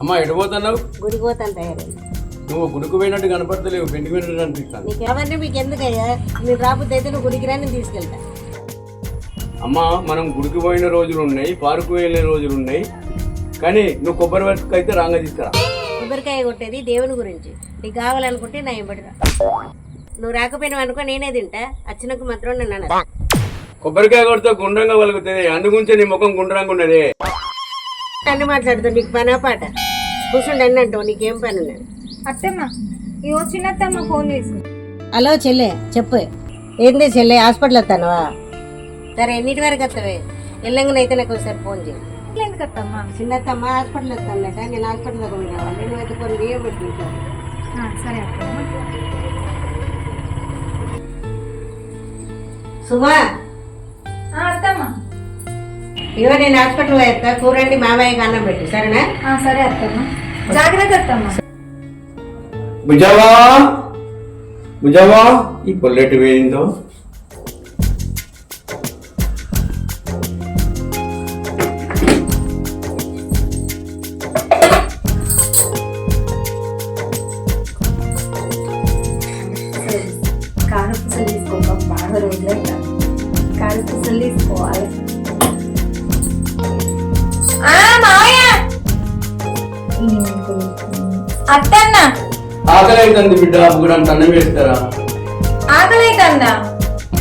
అమ్మా ఎటు పోతున్నావు? గుడికి పోతాను తయారు. నువ్వు గుడికి పోయినట్టు కనపడతలేవు, పెండి పోయినట్టు అనిపిస్తాను. నీకు ఎవరిని మీకు ఎందుకయ్యా? మీరు రాబోతే అయితే నువ్వు గుడికి రా, నేను తీసుకెళ్తా. అమ్మా మనం గుడికి పోయిన రోజులు ఉన్నాయి, పార్కు వెళ్ళిన రోజులు ఉన్నాయి, కానీ నువ్వు కొబ్బరి వరకు అయితే రాంగా తీసుకురా. కొబ్బరికాయ కొట్టేది దేవుని గురించి, నీకు కావాలనుకుంటే నా ఎంబడిరా. నువ్వు రాకపోయినావు అనుకో, నేనే తింటా. వచ్చినకు మాత్రం నేను అన్న కొబ్బరికాయ కొడితే గుండ్రంగా వలుగుతుంది, అందుగుంచే నీ ముఖం గుండ్రంగా ఉన్నది. అన్ని మాట్లాడుతావు, నీకు పనా పాట? కూర్చుండి అన్ని అంటావు, నీకేం పని ఉన్నది? అత్తమ్మ ఇవో చిన్నత్తమ్మ ఫోన్ చేసి. హలో చెల్లె, చెప్పు. ఏంది చెల్లె, హాస్పిటల్ వస్తానవా? సరే ఎన్నిటి వరకు వస్తావే? ఎల్లంగానైతే నాకు ఒకసారి ఫోన్ చేయి. ఎందుకు అత్తమ్మ? చిన్నత్తమ్మ హాస్పిటల్ వస్తానట, నేను హాస్పిటల్లో కూడా రావాలి. నేను అయితే కొన్ని బియ్యం పెట్టుకుంటాను. సరే అత్తమ్మ. సుమా అత్తమ్మ ఇవో నేను హాస్పిటల్ వేస్తా, కూరండి మామయ్యకి అన్నం పెట్టు, సరేనా? సరే అత్తమ్మ, జాగ్రత్త అత్తమ్మ. బుజావా బుజావా, ఈ పొల్లెటి వేయిందో. కారపూసలు తీసుకోక బాగా రోజులే కారపూసలు తీసుకోవాలి. అత్తన్న ఆకలి అవుతుంది బిడ్డ, గురంత అన్నం వేస్తారా? ఆకలి అవుతుందా?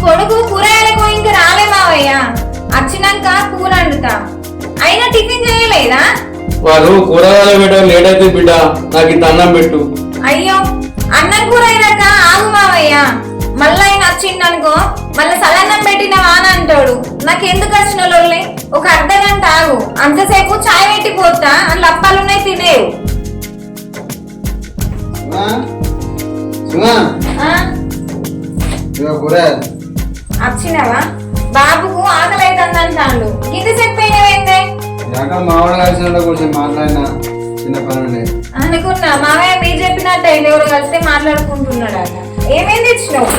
కొడుకు కూరగాయలకు ఇంకా రాలే మావయ్య, వచ్చినాక కూర వండుతా. అయినా టిఫిన్ చేయలేదా? వాళ్ళు కూరగాయలు పెట్టడం లేట్ అవుతుంది బిడ్డ, నాకు ఇంత అన్నం పెట్టు. అయ్యో అన్నం కూర అయినాక ఆగు మావయ్య, మళ్ళీ ఆయన వచ్చిండనుకో మళ్ళీ సలన్నం పెట్టిన వాన అంటాడు. నాకు ఎందుకు వచ్చిన లోళ్ళే, ఒక అర్ధ గంట ఆగు, అంతసేపు చాయ్ పెట్టిపోతా, అందులో అప్పాలున్నాయి తినేవు. వచ్చినవా? బాబుకు ఆకలి అవుతుంది అంటాడు. కింద చెప్పేవేందే? అనుకున్నా మావయ్య మీరు చెప్పినట్టు ఎవరు కలిస్తే మాట్లాడుకుంటున్నాడు అన్న. ఏమేమి తెచ్చినావు?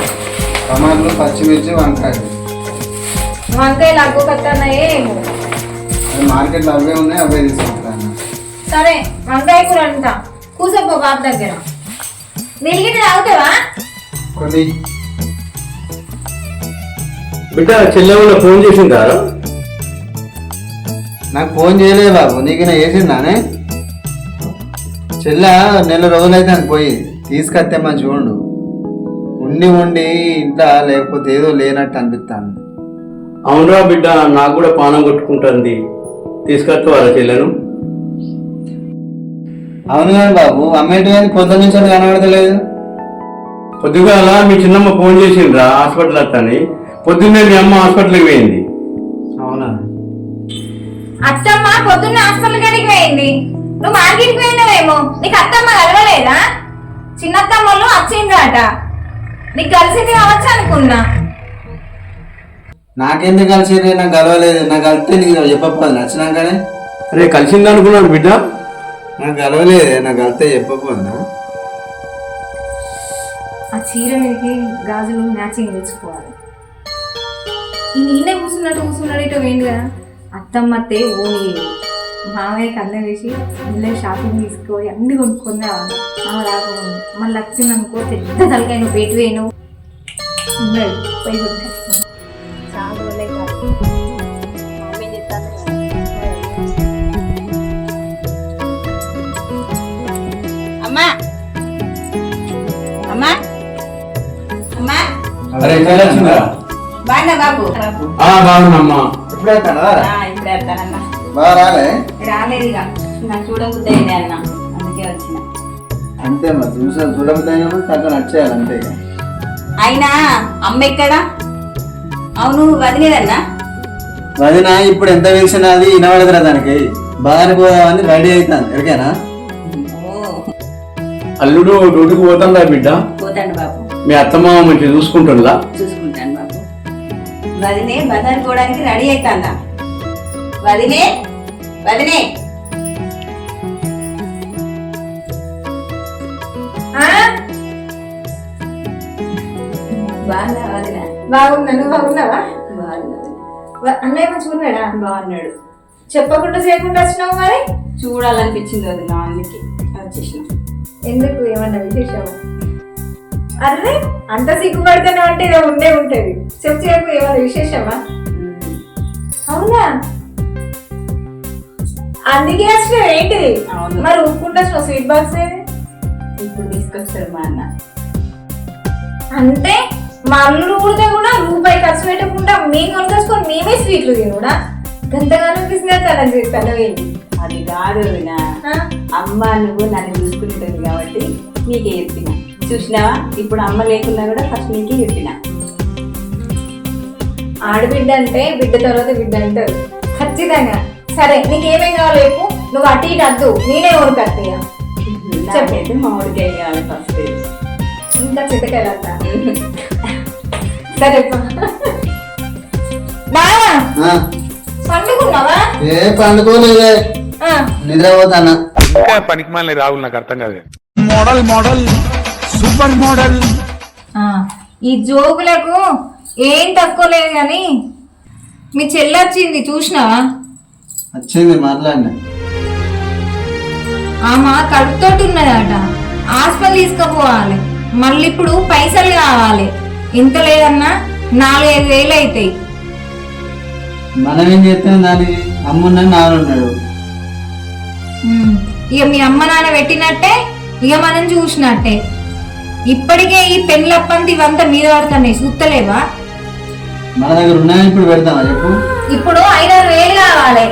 టమాటాలు, పచ్చిమిర్చి, వంకాయలు. వంకాయలు అగ్గు కత్తన్నాయే ఏమో, మార్కెట్లో అవే ఉన్నాయి, అవే తీసుకుంటాను. సరే వంకాయ కూర అంటా, కూసపో బాబు దగ్గర. మిలిగిన తాగుతావా? కొన్ని బిడ్డ చెల్లె ఫోన్ చేసిందా? నాకు ఫోన్ చేయలేదు బాబు, నీకు నేను చేసిందానే. చెల్లె నెల రోజులైతే అని పోయి తీసుకొస్తే మంచి ఉండు. ఉండి ఉండి ఇంట్లో లేకపోతే ఏదో లేనట్టు అనిపిస్తాను. అవునరా బిడ్డ, నాకు కూడా పానం కొట్టుకుంటుంది, తీసుకొస్తా వాళ్ళ చెల్లెను. అవును కానీ బాబు, అమ్మేటి పొద్దు నుంచి కనబడతలేదు. పొద్దుగాల మీ చిన్నమ్మ ఫోన్ చేసిండ్రా హాస్పిటల్ వస్తాని, పొద్దున్నే మీ అమ్మ హాస్పిటల్కి పోయింది. అవునా? అత్తమ్మ పొద్దున్న హాస్పిటల్ కాడికి పోయింది, నువ్వు మార్కెట్కి పోయినావేమో. నీకు అత్తమ్మ కలవలేదా? చిన్నత్తమ్మలు వచ్చిండ్రాట, నీకు కలిసింది కావచ్చు అనుకున్నా. నాకెందుకు కలిసి? నాకు కలవలేదు. నాకు కలిస్తే నీకు చెప్పకపోదు నచ్చినాకనే. అరే కలిసింది అనుకున్నాను బిడ్డ, నాకు కలవలేదు. నాకు కలిస్తే చెప్పకపోనా? ఆ చీర మీదకి గాజులు మ్యాచింగ్ తెచ్చుకోవాలి. ఈ నేనే కూర్చున్నాడు ఇటు వేయండి కదా. అత్తమ్మతే ఓని మామయ్యకి అన్నం వేసి మళ్ళీ షాపింగ్ తీసుకొని అన్ని కొనుక్కొని రావాలి. రాకుండా మళ్ళీ వచ్చిందనుకో పెద్ద తలకాయ నువ్వు పెట్టి వేయను ఉన్నాడు పోయి కొనుక్కొచ్చుకున్నాను. చాలా రోజులే కాదు. అమ్మా అమ్మా అమ్మా, బాగున్నా బాబు? బాగున్నామ్మా. ఇప్పుడే ఇప్పుడే వస్తానమ్మా. బాగా రాలే? రాలేదు, ఇక నాకు చూడబుద్ధి అయింది అన్న, అందుకే వచ్చిన. అంతే మరి, చూడబుద్దైనప్పుడు తగ్గ నచ్చేయాలి అంతే. అయినా అమ్మ ఎక్కడా? అవును వదిలేదన్నా? వదిన ఇప్పుడు ఎంత వేసినా అది వినబడదురా దానికి. బాగానే పోదామని రెడీ అవుతాను. ఎక్కడికైనా అల్లుడు డ్యూటీకి పోతాడా బిడ్డ? పోతాను బాబు. మీ అత్తమ్మ మంచిగా చూసుకుంటుందా? చూసుకుంటాను బాబు. వదినే బజార్ పోవడానికి రెడీ అవుతాందా? వదినే వదినే బాగున్నా వదిన? బాగున్నా, నువ్వు బాగున్నావా? బాగున్నా. అన్నయ్య మంచిగా ఉన్నాడా? బాగున్నాడు. చెప్పకుండా చేయకుండా వచ్చినావు మరి? చూడాలనిపించింది వదిన, అందుకే వచ్చేసిన. ఎందుకు, ఏమన్నా విశేషమా? అరే అంత సిగ్గుపడితేనే అంటే ఇక ఉండే ఉంటది. చెప్పు ఏమన్నా విశేషమా? అవునా, అందుకే వచ్చినావు ఏంటిది? అవును. మరి ఊపుకుంటా స్వీట్ బాక్స్ ఏది? ఇప్పుడు తీసుకొస్తారు మా అన్న. అంటే మా అల్లుడు ఊరితే కూడా రూపాయి ఖర్చు పెట్టకుండా మేము కొనుకొచ్చుకొని మేమే స్వీట్లు తినుడా? గంతగానో బిజినెస్ అలా చేస్తాను ఏంటి? అది కాదు వదిన, అమ్మ నువ్వు నన్ను చూసుకుంటుంది కాబట్టి నీకే చెప్పిన. చూసినావా, ఇప్పుడు అమ్మ లేకున్నా కూడా ఫస్ట్ నీకే చెప్పిన. ఆడబిడ్డ అంటే బిడ్డ తర్వాత బిడ్డ అంటారు ఖచ్చితంగా. సరే నీకేమేం కావాలి చెప్పు, నువ్వు అటు ఇటు అద్దు, నేనే కొనుకొస్తా. నాకైతే మామిడికాయ కావాలి ఫస్ట్. ఇంకా చిత్తకాయలు అంతా సరే బాగా ఆ, పండుకున్నావా? ఏ పండుకోలేదే, నిద్రపోతానా. ఇంకా పనికిమాలిన రాహుల్ నాకు అర్థం కాదు. Model model super model. ఈ జోకులకు ఏం తక్కువ లేదు కానీ మీ చెల్లొచ్చింది చూసినావా? వచ్చింది మాట్లాడినా. ఆమె కడుపుతోటి ఉన్నదట, హాస్పిటల్ తీసుకుపోవాలి. మళ్ళీ ఇప్పుడు పైసలు కావాలి, ఎంత లేదన్నా 4-5 వేలు అవుతాయి. మనం ఏం చేస్తాం దానికి? అమ్మున్నాడు నాన్నున్నాడు. ఇక మీ అమ్మ నాన్న పెట్టినట్టే, ఇక మనం చూసినట్టే. ఇప్పటికే ఈ పెళ్ళప్పంత ఇవంతా మీద పడుతున్నాయి, చూస్తలేవా? మన దగ్గర ఉన్నాయని ఇప్పుడు పెడతామా చెప్పు? ఇప్పుడు 5-6 వేలు కావాలి.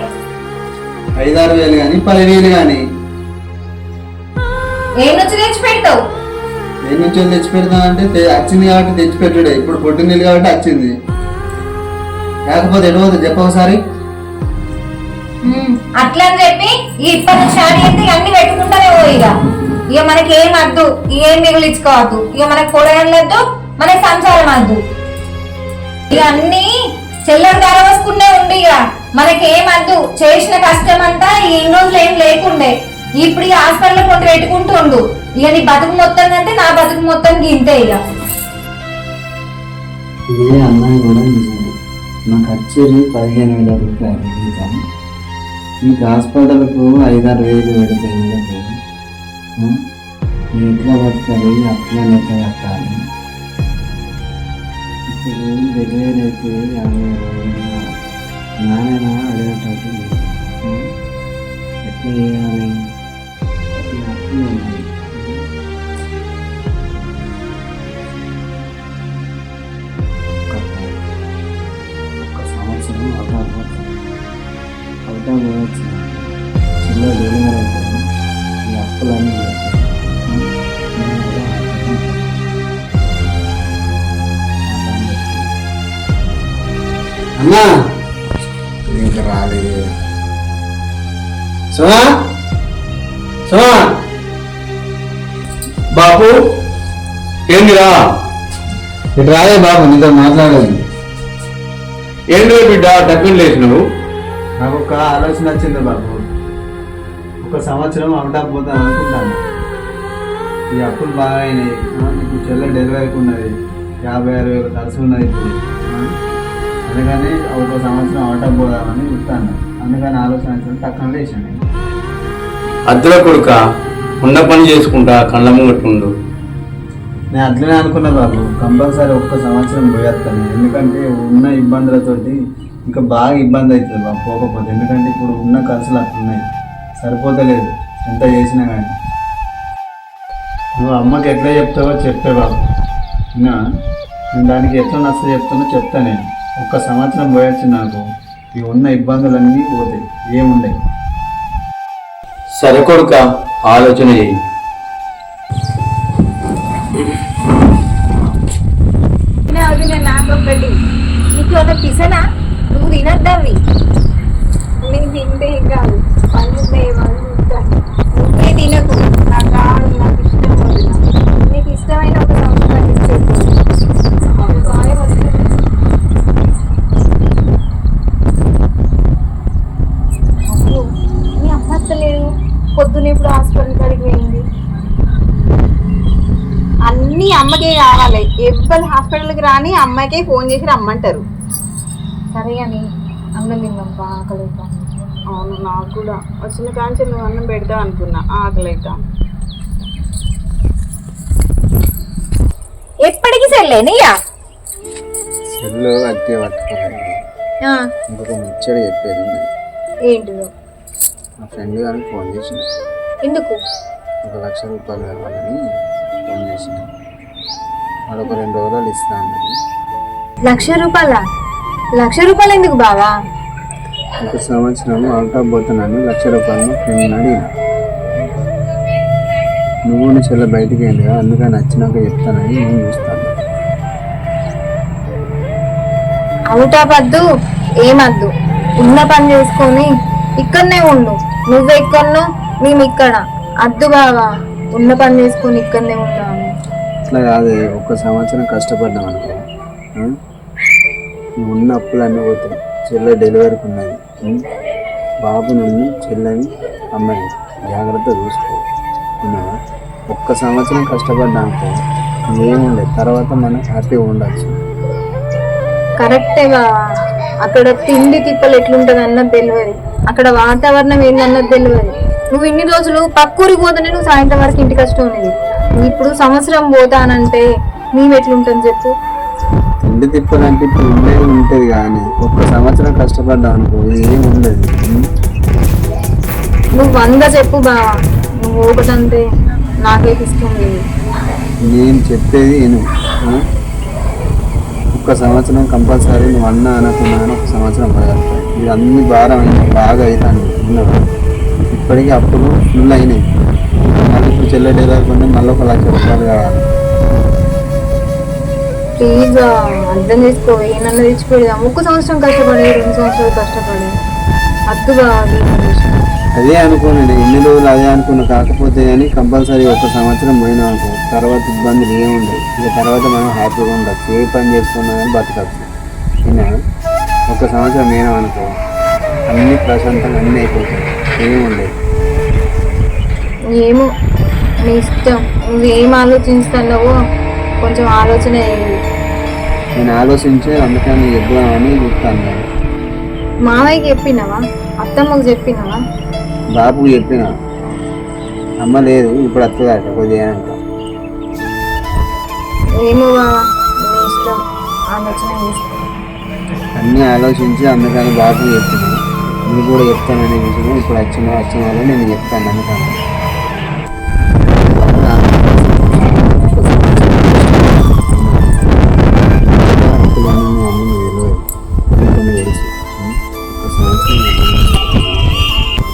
5-6 వేలు కానీ 10 వేలు కానీ ఏం నుంచి తెచ్చి పెడతావు? ఏ నుంచి తెచ్చి పెడతాం అంటే వచ్చింది కాబట్టి తెచ్చి పెట్టుడే. ఇప్పుడు పొట్టిన నీళ్ళు కాబట్టి వచ్చింది, లేకపోతే ఎటు పోతుంది చెప్ప ఒకసారి. అట్లా అని చెప్పి ఈ ఇప్పటి నుంచి స్టార్ట్ చేస్తే అన్ని పెట్టుకుంటానే పో. ఇక మనకి ఏం వద్దు, ఏం మిగిలించుకోవద్దు. ఇక మనకి కూరగాయలు వద్దు, మనకి సంసారం వద్దు. ఇక అన్ని చెల్లెడు ధర వస్తుకునే ఉండి, ఇక మనకి ఏం వద్దు. చేసిన కష్టం అంతా ఈ రోజులు ఏం లేకుండే. ఇప్పుడు ఇక హాస్పిటల్ పొట్టు పెట్టుకుంటూ ఉండు. ఇక నీ బతుకు మొత్తం అంటే నా బతుకు మొత్తం గింతే. ఇక ఇదే అమ్మాయి కూడా నిజమే. నాకు వచ్చేది 15,000 రూపాయలు. ఇంకా మీకు హాస్పిటల్కు 5-6 వేలు పెడితే నేను ఎట్లా బతకాలి? అట్లా ఎట్లా కట్టాలి? ఇప్పుడు దగ్గర అయితే 50,000 నానైనా అడిగేటట్టు ఎట్లా చేయాలి? అప్పులు ఉన్నాయి. ఒక సంవత్సరం అవుతా పోవచ్చు. చిన్న డెలివరీ అవుతుంది. ఈ అప్పులన్నీ అమ్మా ఇంకా రాలేదు. సుమా సుమా బాపు ఏందిరా? ఇటు రాలే బాబు, నీతో మాట్లాడలేదు. ఏంద్రా బిడ్డ టక్కుని లేచినావు? నాకు ఒక ఆలోచన వచ్చింది బాబు. ఒక సంవత్సరం అవుట్ ఆఫ్ పోతాను అనుకుంటాను. ఈ అప్పులు బాగా అయినాయి. ఇప్పుడు చెల్లె డెలివరీకి ఉన్నది, 56 వేలు ఖర్చు ఉన్నది ఇప్పుడు. అందుకని ఒక సంవత్సరం అవుట్ ఆఫ్ పోదామని చెప్తాను. అందుకని ఆలోచన వచ్చింది, తక్కువ లేచాను. అద్దెల కొడుక ఉన్న పని చేసుకుంటా కళ్ళ ముంగట్టుండు. నేను అట్లనే అనుకున్నా బాబు, కంపల్సరీ ఒక్క సంవత్సరం పోయేస్తాను. ఎందుకంటే ఉన్న ఇబ్బందులతోటి ఇంకా బాగా ఇబ్బంది అవుతుంది బాబు పోకపోతే. ఎందుకంటే ఇప్పుడు ఉన్న ఖర్చులు అట్లున్నాయి, సరిపోతలేదు ఎంత చేసినా కానీ. నువ్వు అమ్మకి ఎట్లా చెప్తావో చెప్పే బాబు. నేను దానికి ఎట్లా నచ్చ చెప్తానో చెప్తా. నేను ఒక్క సంవత్సరం పోయొచ్చు, నాకు ఈ ఉన్న ఇబ్బందులన్నీ పోతాయి, ఏముండయి. సరే కొడుక ఆలోచన చేయి. నాకొకటి, నీకు ఒక పిసనా? నువ్వు తినద్దావి. నేను తింటే ఏం కాదు, పండుతాయి నువ్వే తినకు. నాకు కాదు, నాకు ఇష్టం వదిన. నీకు ఇష్టమైన ఒక సంవత్సరం ఇచ్చేది బాగా వస్తుంది. అప్పుడు నీ అమ్మ వస్తలేదు, పొద్దున ఇప్పుడు హాస్పిటల్ కాడికి పోయింది. అన్ని అమ్మకే కావాలి. ఎవ్వరు హాస్పిటల్కి రాని అమ్మాయికే ఫోన్ చేసి రమ్మంటారు. సరే అని అన్నం తిన్నాం, ఆకలి. అవును, నాకు కూడా వచ్చిన కాంచెలు నువ్వు అన్నం పెడతావు అనుకున్నా, ఆకలి అవుతా. ఎప్పటికి సెల్లేనియా సెల్లు అట్టే పట్టుకోలేదు. ఇంకొక ముచ్చట చెప్పేది ఉంది. ఏంటిదో? మా ఫ్రెండ్ గారికి ఫోన్ చేసిన, ఎందుకు? 1,00,000 రూపాయలు కావాలని ఫోన్ చేసిన. మరొక 2 రోజులు ఇస్తా అన్నది. 1,00,000 రూపాయల? 1,00,000 రూపాయలు ఎందుకు బావా? ఒక సంవత్సరం అవుట్ ఆఫ్ పోతున్నాను, 1,00,000 రూపాయలు ఫ్రెండ్ని అడిగిన. నువ్వు నీ చెల్ల బయటికి వెళ్ళిగా, అందుకని నచ్చినాక చెప్తానని నేను చూస్తాను. అవుటా పద్దు ఏమద్దు, ఉన్న పని చేసుకొని ఇక్కడనే ఉండు. నువ్వెక్కడనో మేము ఇక్కడ. అద్దు బావా, ఉన్న పని చేసుకొని ఇక్కడనే ఉంటాను. అట్లా కాదే, 1 సంవత్సరం కష్టపడ్డాం అనుకో, నువ్వు ఉన్న అప్పులన్నీ పోతాయి. చెల్లె డెలివరీకి ఉన్నది. బాబు నుండి చెల్లెని అమ్మాయి జాగ్రత్త చూసుకో. 1 సంవత్సరం కష్టపడ్డా అనుకో, ఏముండదు. తర్వాత మనం హ్యాపీగా ఉండొచ్చు. కరెక్టే బావా, అక్కడ తిండి తిప్పలు ఎట్లుంటది అన్నది తెలియదు, అక్కడ వాతావరణం ఏందన్నది తెలియదు. నువ్వు ఇన్ని రోజులు పక్కూరికి పోతానే నువ్వు సాయంత్రం వరకు ఇంటికి వస్తూ ఉన్నది. ఇప్పుడు సంవత్సరం పోతానంటే మేము ఎట్లుంటుంది చెప్పు? తిండి తిప్పాలంటే ఇప్పుడు ఉండేది ఉంటుంది, కానీ 1 సంవత్సరం కష్టపడ్డా అనుకో ఏమి ఉండదు. నువ్వు 100 చెప్పు బావా, నువ్వు ఒకటంటే నాకే ఇష్టం లేదు. నేను చెప్పేది నేను 1 సంవత్సరం కంపల్సరీ నువ్వు అన్నా అనుకున్నాను. 1 సంవత్సరం పడగలుగుతాయి. ఇది అన్ని భారం అయింది, బాగా అవుతాను. ఇప్పటికీ అప్పులు ఫుల్ అయినాయి. మళ్ళీ ఇప్పుడు చెల్లె డెలివరీ కొంటే మళ్ళీ 1,00,000 రూపాయలు కావాలి. ప్లీజ్ అర్థం చేసుకో, ఏమన్నా తెచ్చిపోయేదాం. 1 సంవత్సరం కష్టపడే, 2 సంవత్సరాలు కష్టపడే అద్దు బావా. అదే అనుకోను, ఎన్ని రోజులు అదే అనుకున్నా. కాకపోతే కానీ కంపల్సరీ 1 సంవత్సరం పోయినా అనుకో, తర్వాత ఇబ్బందులు ఏముండవు. ఇక తర్వాత మనం హ్యాపీగా ఉండొచ్చు. ఏ పని చేసుకున్నా కానీ బతకచ్చు. అయినా 1 సంవత్సరం పోయినాం అనుకో, అన్నీ ప్రశాంతంగా అన్నీ అయిపోతాయి, ఏముండదు. ఏమో నీ ఇష్టం, నువ్వేం ఆలోచిస్తున్నావో కొంచెం ఆలోచన అయ్యింది. నేను ఆలోచించి అందుకని చెప్దామని చెప్తాను. మామయ్యకి చెప్పినావా? అత్తమ్మకు చెప్పినావా? బాబుకి చెప్పిన, అమ్మ లేదు ఇప్పుడు వస్తుందట కొద్దిగా. ఏమో బావా, నీ ఇష్టం, ఆలోచన చేసుకో. అన్నీ ఆలోచించి అందుకని బాబుకి చెప్పిన. నువ్వు కూడా చెప్తానని విషయం ఇప్పుడు వచ్చిన వాళ్ళు నేను చెప్తాను అందుకని.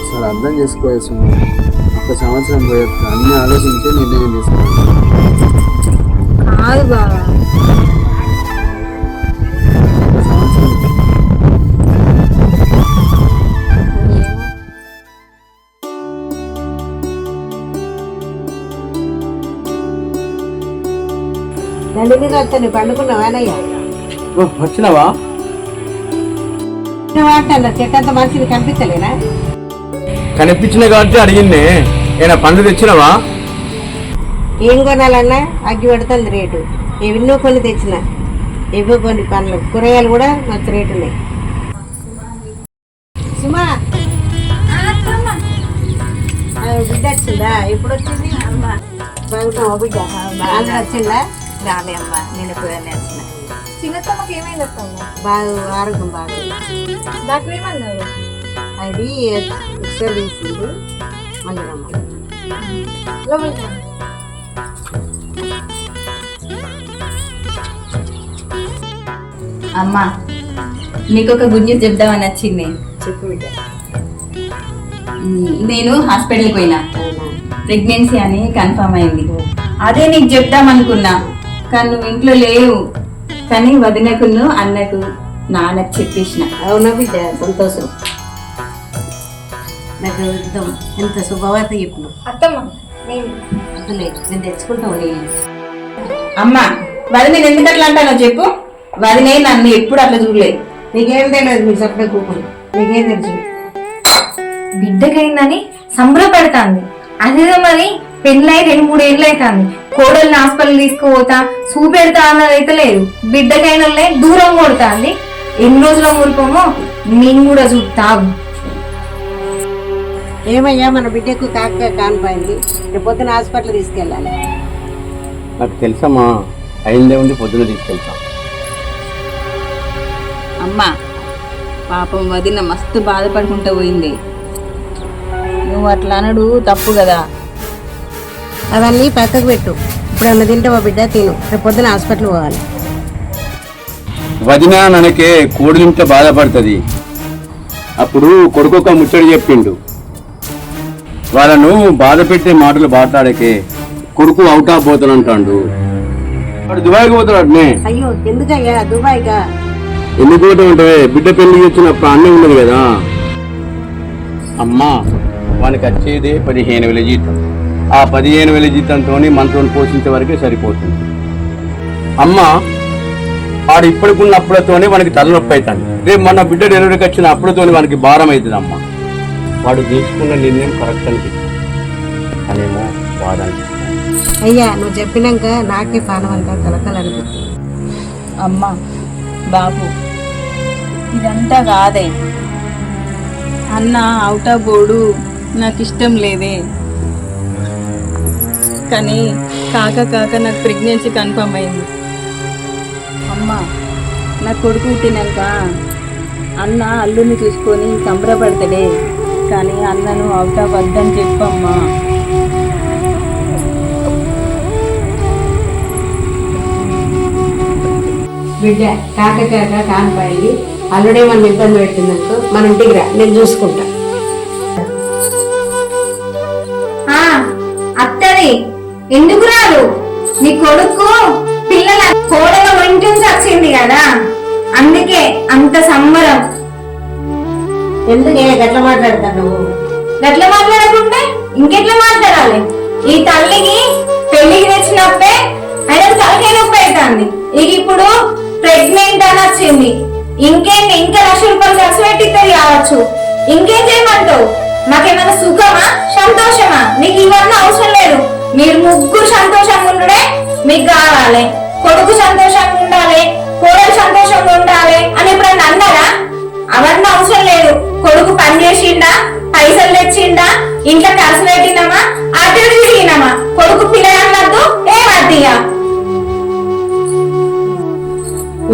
అసలు అర్థం చేసుకోవచ్చు. 1 సంవత్సరం పోయొచ్చు, అన్నీ ఆలోచించి నిర్ణయం తీసుకోవాలి. కాదు బావా, 1 సంవత్సరం దండిగా వస్తాను. పండుకున్నావానయ్యా? వచ్చినావా? అంటాను చెట్టంత మనిషిని కనిపించలేనా? కనిపించిన కాబట్టి అడిగిందే. ఏనా పండ్లు తెచ్చినావా? ఏం కొనాలన్నా అగ్గి పడుతుంది రేటు. ఎన్నో కొన్ని తెచ్చిన, ఏవో కొన్ని పండ్లు కూరగాయలు కూడా మంచి రేటు ఉన్నాయి. సుమా బిడ్డ వచ్చిందా? ఎప్పుడు వచ్చింది? బాగుంటావా బిడ్డ? బాగా వచ్చిందా? రాలే అమ్మ, నేను ఎప్పుడైనా వచ్చిన. చిన్నతమ్మకి ఏమైంది అత్తమ్మ? బాగా ఆరోగ్యం బాగా. డాక్టర్ ఏమన్నారు? అది ఎక్స్రే తీసింది, మళ్ళీ రమ్మని. లోపలికి రా. అమ్మ, నీకు ఒక గుడ్ న్యూస్ చెప్దామని వచ్చింది. చెప్పు బిడ్డ. నేను హాస్పిటల్కి పోయినా, ప్రెగ్నెన్సీ అని కన్ఫర్మ్ అయింది. అదే నీకు చెప్దాం అనుకున్నా, కానీ నువ్వు ఇంట్లో లేవు. కానీ వదినకును అన్నకు నాన్నకు చెప్పేసిన. అవునా బిడ్డ? సంతోషం. నాకు ఎంత శుభవార్త చెప్పినావు. అత్తమ్మ నేను అసలే నేను తెచ్చుకుంటావు. నేను అమ్మ, వదిన ఎందుకు అట్లా అంటానో చెప్పు. వదినే నన్ను ఎప్పుడు అట్లా చూడలేదు. నీకేం తెలియదు, మీ సప్లై కూకులు నీకేం తెలుసు? బిడ్డకైందని సంబరపడతాంది. అదేదో మరి పెళ్ళై 2-3 ఏళ్ళు అవుతాంది. కోడల్ని హాస్పిటల్ తీసుకుపోతా చూపెడతా అన్నది అయితే లేదు. బిడ్డకైనలే దూరం కొడుతాంది. ఎన్ని రోజుల మురిపోమో నేను కూడా చూస్తావు. ఏమయ్యా మన బిడ్డకు కాక కానిపోయింది, రేపు పొద్దున హాస్పిటల్ తీసుకెళ్ళాలి. నాకు తెలుసమ్మా, అయిందే ఉంది, పొద్దున తీసుకెళ్తాం. అమ్మా పాపం వదిన మస్తు బాధపడుకుంటూ పోయింది. నువ్వు అట్లా అనడు తప్పు కదా. అవన్నీ పక్కకు పెట్టు. ఇప్పుడు ఏమన్నా తింటావా బిడ్డ? తిను, రేపు పొద్దున హాస్పిటల్ పోవాలి. వదిన ననకే కోడిలింట బాధపడుతుంది. అప్పుడు కొడుకు ఒక ముచ్చడి చెప్పిండు, వాళ్ళను బాధ పెట్టే మాటలు మాట్లాడకే కొడుకు అవుట్ ఆఫ్ పోతానంటాడు. వాడు దుబాయ్కి పోతాడు. అయ్యో ఎందుకయ్యా దుబాయ్గా? ఎందుకు పోతా ఉంటావే? బిడ్డ పెళ్లి వచ్చినప్పుడు అన్నీ ఉన్నది కదా అమ్మా. వానికి వచ్చేదే 15,000 జీతం. ఆ 15,000 జీతంతో మనతో పోషించే వరకే సరిపోతుంది అమ్మా. వాడు ఇప్పటికున్న అప్పులతోనే వానికి తలనొప్పి అవుతుంది. రేపు మన బిడ్డ డెలివరీకి వచ్చిన అప్పులతోనే వానికి భారం అవుతుంది అమ్మా. వాడు తీసుకున్న నిర్ణయం కరెక్ట్ అనిపిస్తుంది, అనేమో బాధ అనిపిస్తుంది. అయ్యా నువ్వు చెప్పినాక నాకే పానం అంతా కలకలనిపిస్తుంది. అమ్మా బాబు ఇదంతా కాదే. అన్న అవుట్ ఆఫ్ బోర్డు నాకు ఇష్టం లేదే, కానీ కాక నాకు ప్రెగ్నెన్సీ కన్ఫర్మ్ అయింది. అమ్మ నా కొడుకు పుట్టినాక అన్న అల్లుని చూసుకొని సంబరపడతాడే, కానీ అన్నను అవుట్ ఆఫ్ వద్దని చెప్పమ్మా. బిడ్డ కాక కానిపోయింది, అల్లుడే మనం ఇబ్బంది పెట్టిందనుకో, మన ఇంటికి రా, నేను చూసుకుంటా. అత్తది ఎందుకు రాదు? నీ కొడుకు పిల్లల కోడల ఒంటి నుంచి వచ్చింది కదా, అందుకే అంత సంబరం. ఎందుకే గట్లా మాట్లాడతా నువ్వు? గట్ల మాట్లాడకుంటే ఇంకెట్లా మాట్లాడాలి? ఈ తల్లికి పెళ్లికి తెచ్చినప్పుడే ఆయన తలకే నొప్పి అవుతుంది. ఇక ఇప్పుడు ప్రెగ్నెంట్ అని వచ్చింది, ఇంకేంటి ఇంకా 1,00,000 రూపాయలు ఖర్చు పెట్టిద్దరు కావచ్చు. ఇంకేం చేయమంటావు? మాకేమైనా సుఖమా సంతోషమా? నీకు ఇవన్నీ అవసరం లేదు. మీరు ముగ్గురు సంతోషంగా ఉండడే మీకు కావాలి. కొడుకు సంతోషంగా ఉండాలి, కోడలు సంతోషంగా ఉండాలి అని ఎప్పుడన్నా అన్నారా? అవన్నీ అవసరం లేదు. కొడుకు పని చేసిండా, పైసలు తెచ్చిండా, ఇంట్లో ఖర్చు పెట్టినామా, అటు ఇటు తిరిగినామా, కొడుకు పిల్లలన్నద్దు ఏమద్దిగా.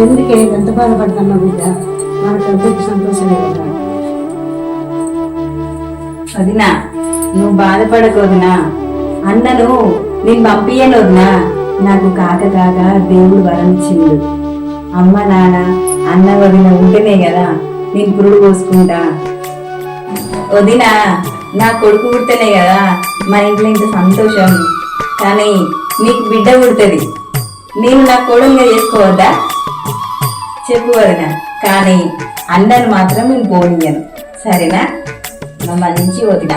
ఎందుకే ఎంత బాధపడుతున్నావు బిడ్డ? మనకు అందరికి సంతోషమే కదా. వదినా నువ్వు బాధపడకు వదినా, అన్నను నేను పంపియను వదినా. నాకు కాక దేవుడు వరం ఇచ్చిండు. అమ్మ నాన్న అన్న వదిన ఉంటేనే కదా నేను పురుడు పోసుకుంటా. వదినా నా కొడుకు పుడితేనే కదా మా ఇంట్లో ఇంత సంతోషం. కానీ నీకు బిడ్డ పుడుతుంది, నేను నా కొడుకుగా చేసుకోవద్దా చెప్పు వదినా? కానీ అన్నను మాత్రం నేను పోనీయను, సరేనా? మా మంచి వదినా.